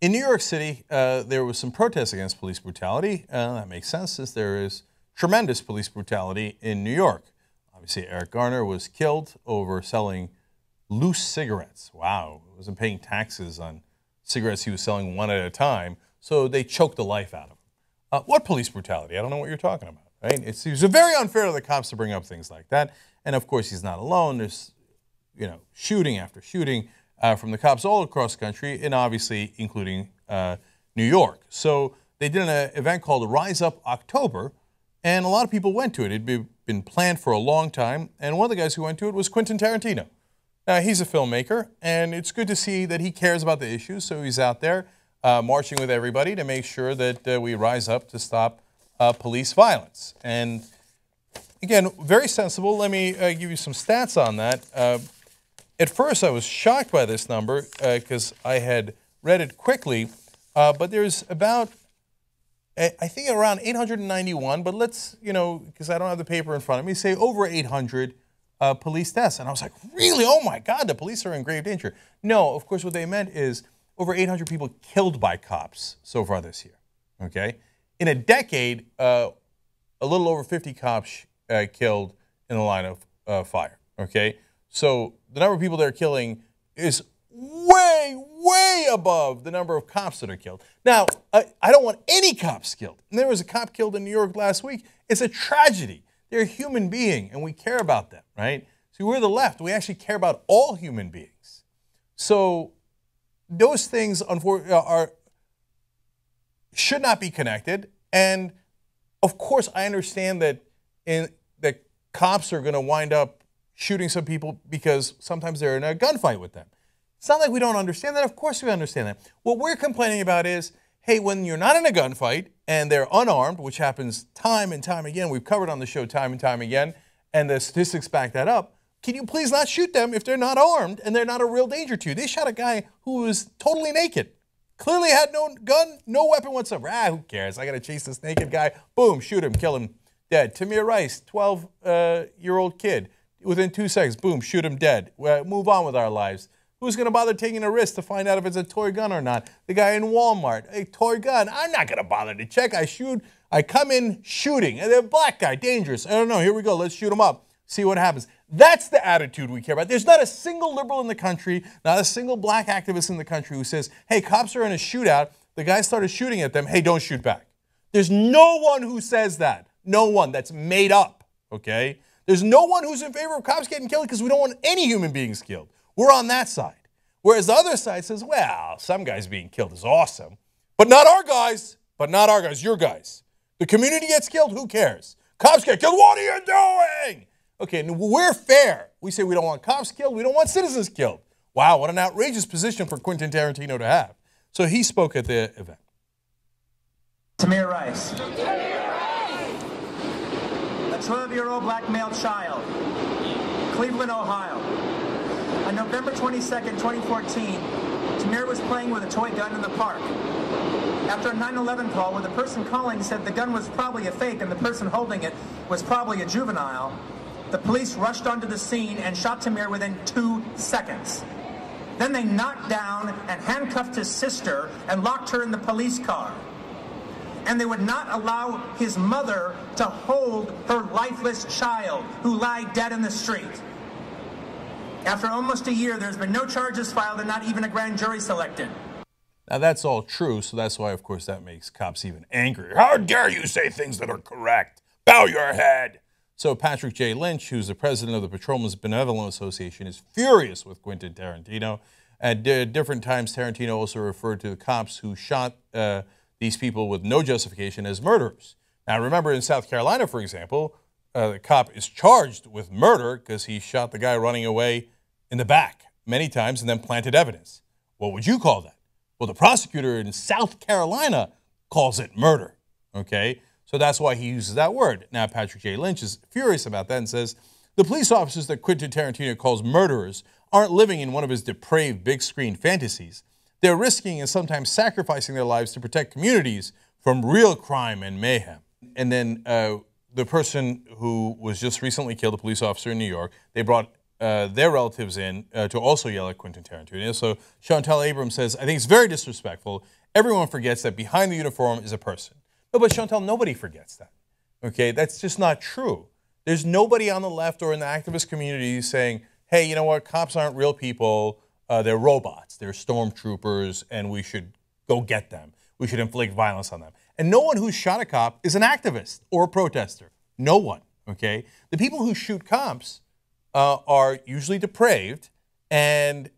In New York City, there was some protests against police brutality. That makes sense, since there is tremendous police brutality in New York. Obviously, Eric Garner was killed over selling loose cigarettes. Wow, he wasn't paying taxes on cigarettes he was selling one at a time, so they choked the life out of him. What police brutality? I don't know what you're talking about, right? It's very unfair to the cops to bring up things like that. And of course, he's not alone. There's, shooting after shooting from the cops all across the country, and obviously including New York. So they did an event called RiseUpOctober, and a lot of people went to it. It had been planned for a long time, and one of the guys who went to it was Quentin Tarantino. He's a filmmaker, and it's good to see that he cares about the issues, so he's out there marching with everybody to make sure that we rise up to stop police violence. And again, very sensible. Let me give you some stats on that. At first, I was shocked by this number because I had read it quickly, but there's about, I think around 891, but let's, because I don't have the paper in front of me, say over 800 police deaths. And I was like, really? Oh my God, the police are in grave danger. No, of course, what they meant is over 800 people killed by cops so far this year, okay? In a decade, a little over 50 cops killed in the line of fire, okay? So the number of people they're killing is way, way above the number of cops that are killed. Now, I don't want any cops killed. And there was a cop killed in New York last week. It's a tragedy. They're a human being, and we care about them, right? So we're the left. We actually care about all human beings. So those things should not be connected. And of course, I understand that that cops are going to wind up shooting some people because sometimes they're in a gunfight with them. It's not like we don't understand that. Of course we understand that. What we're complaining about is, hey, when you're not in a gunfight and they're unarmed, which happens time and time again, we've covered on the show time and time again, and the statistics back that up, can you please not shoot them if they're not armed and they're not a real danger to you? They shot a guy who was totally naked, clearly had no gun, no weapon whatsoever. Who cares? I got to chase this naked guy. Boom, shoot him, kill him, dead. Tamir Rice, 12-year-old kid. Within 2 seconds, boom, shoot him dead. Move on with our lives. Who's going to bother taking a risk to find out if it's a toy gun or not? The guy in Walmart, a toy gun. I'm not going to bother to check. I shoot. I come in shooting. And the black guy, dangerous. I don't know. Here we go. Let's shoot him up. See what happens. That's the attitude we care about. There's not a single liberal in the country, not a single black activist in the country who says, hey, cops are in a shootout. The guy started shooting at them. Hey, don't shoot back. There's no one who says that. No one. That's made up, okay? There's no one who's in favor of cops getting killed because we don't want any human beings killed. We're on that side. Whereas the other side says, well, some guys being killed is awesome, but not our guys. But not our guys, your guys. The community gets killed, who cares? Cops get killed, what are you doing? Okay, and we're fair. We say we don't want cops killed, we don't want citizens killed. Wow, what an outrageous position for Quentin Tarantino to have. So he spoke at the event. Tamir Rice. A 12-year-old black male child, Cleveland, Ohio. On November 22nd, 2014, Tamir was playing with a toy gun in the park. After a 911 call where the person calling said the gun was probably a fake and the person holding it was probably a juvenile, the police rushed onto the scene and shot Tamir within 2 seconds. Then they knocked down and handcuffed his sister and locked her in the police car. And they would not allow his mother to hold her lifeless child who lay dead in the street. After almost a year, there's been no charges filed and not even a grand jury selected. Now that's all true, so that's why, of course, that makes cops even angrier. How dare you say things that are correct? Bow your head. So Patrick J. Lynch, who's the president of the Patrolmen's Benevolent Association, is furious with Quentin Tarantino. At different times, Tarantino also referred to the cops who shot these people with no justification as murderers. Now remember, in South Carolina, for example, the cop is charged with murder because he shot the guy running away in the back many times and then planted evidence. What would you call that? Well, the prosecutor in South Carolina calls it murder, okay? So that's why he uses that word. Now, Patrick J. Lynch is furious about that and says, the police officers that Quentin Tarantino calls murderers aren't living in one of his depraved big-screen fantasies. They're risking and sometimes sacrificing their lives to protect communities from real crime and mayhem. And then the person who was just recently killed, a police officer in New York, they brought their relatives in to also yell at Quentin Tarantino. So Chantal Abrams says, I think it's very disrespectful. Everyone forgets that behind the uniform is a person. No, but Chantal, nobody forgets that. Okay, that's just not true. There's nobody on the left or in the activist community saying, hey, you know what, cops aren't real people, they're robots, they're stormtroopers, and we should go get them. We should inflict violence on them. And no one who shot a cop is an activist or a protester. No one, okay? The people who shoot cops are usually depraved and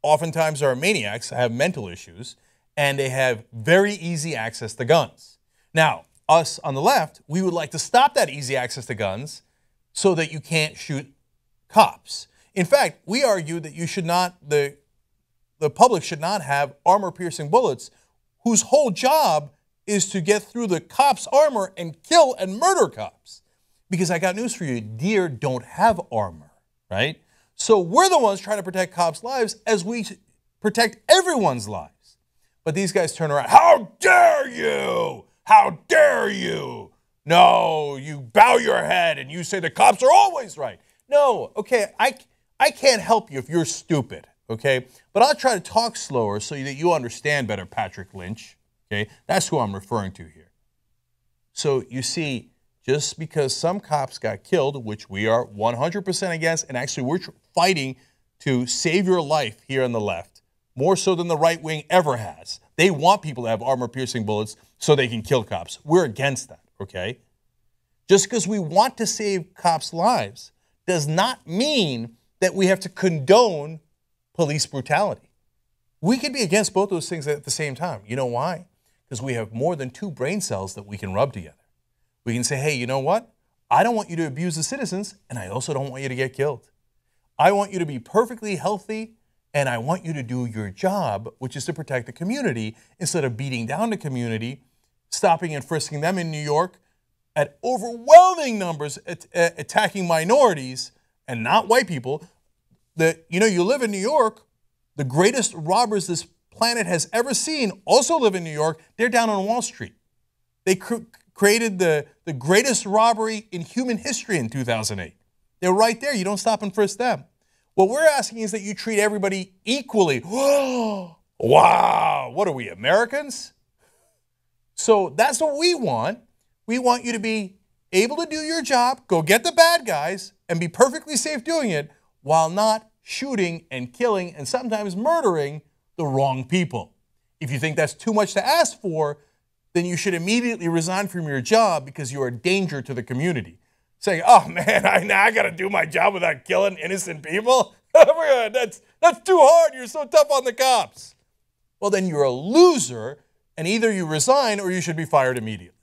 oftentimes are maniacs, have mental issues, and they have very easy access to guns. Now, us on the left, we would like to stop that easy access to guns so that you can't shoot cops. In fact, we argue that you should not, the public should not have armor-piercing bullets whose whole job is to get through the cop's armor and kill and murder cops. Because I got news for you, deer don't have armor, right? So we're the ones trying to protect cops' lives as we protect everyone's lives. But these guys turn around, how dare you? How dare you? No, you bow your head and you say the cops are always right. No, okay, I can't help you if you're stupid, okay? But I'll try to talk slower so that you understand better, Patrick Lynch, okay? That's who I'm referring to here. So you see, just because some cops got killed, which we are 100% against, and actually we're fighting to save your life here on the left, more so than the right wing ever has. They want people to have armor-piercing bullets so they can kill cops. We're against that, okay? Just because we want to save cops' lives does not mean that we have to condone police brutality. We could be against both those things at the same time. You know why? Because we have more than 2 brain cells that we can rub together. We can say, hey, you know what? I don't want you to abuse the citizens, and I also don't want you to get killed. I want you to be perfectly healthy, and I want you to do your job, which is to protect the community, instead of beating down the community, stopping and frisking them in New York, at overwhelming numbers attacking minorities and not white people. You live in New York, the greatest robbers this planet has ever seen also live in New York. They're down on Wall Street. They created the greatest robbery in human history in 2008. They're right there. You don't stop and frisk them. What we're asking is that you treat everybody equally. Wow, what are we, Americans? So that's what we want. We want you to be able to do your job, go get the bad guys, and be perfectly safe doing it while not shooting and killing and sometimes murdering the wrong people. If you think that's too much to ask for, then you should immediately resign from your job because you are a danger to the community. Saying, oh man, I got to do my job without killing innocent people? That's too hard, you're so tough on the cops. Well, then you're a loser, and either you resign or you should be fired immediately.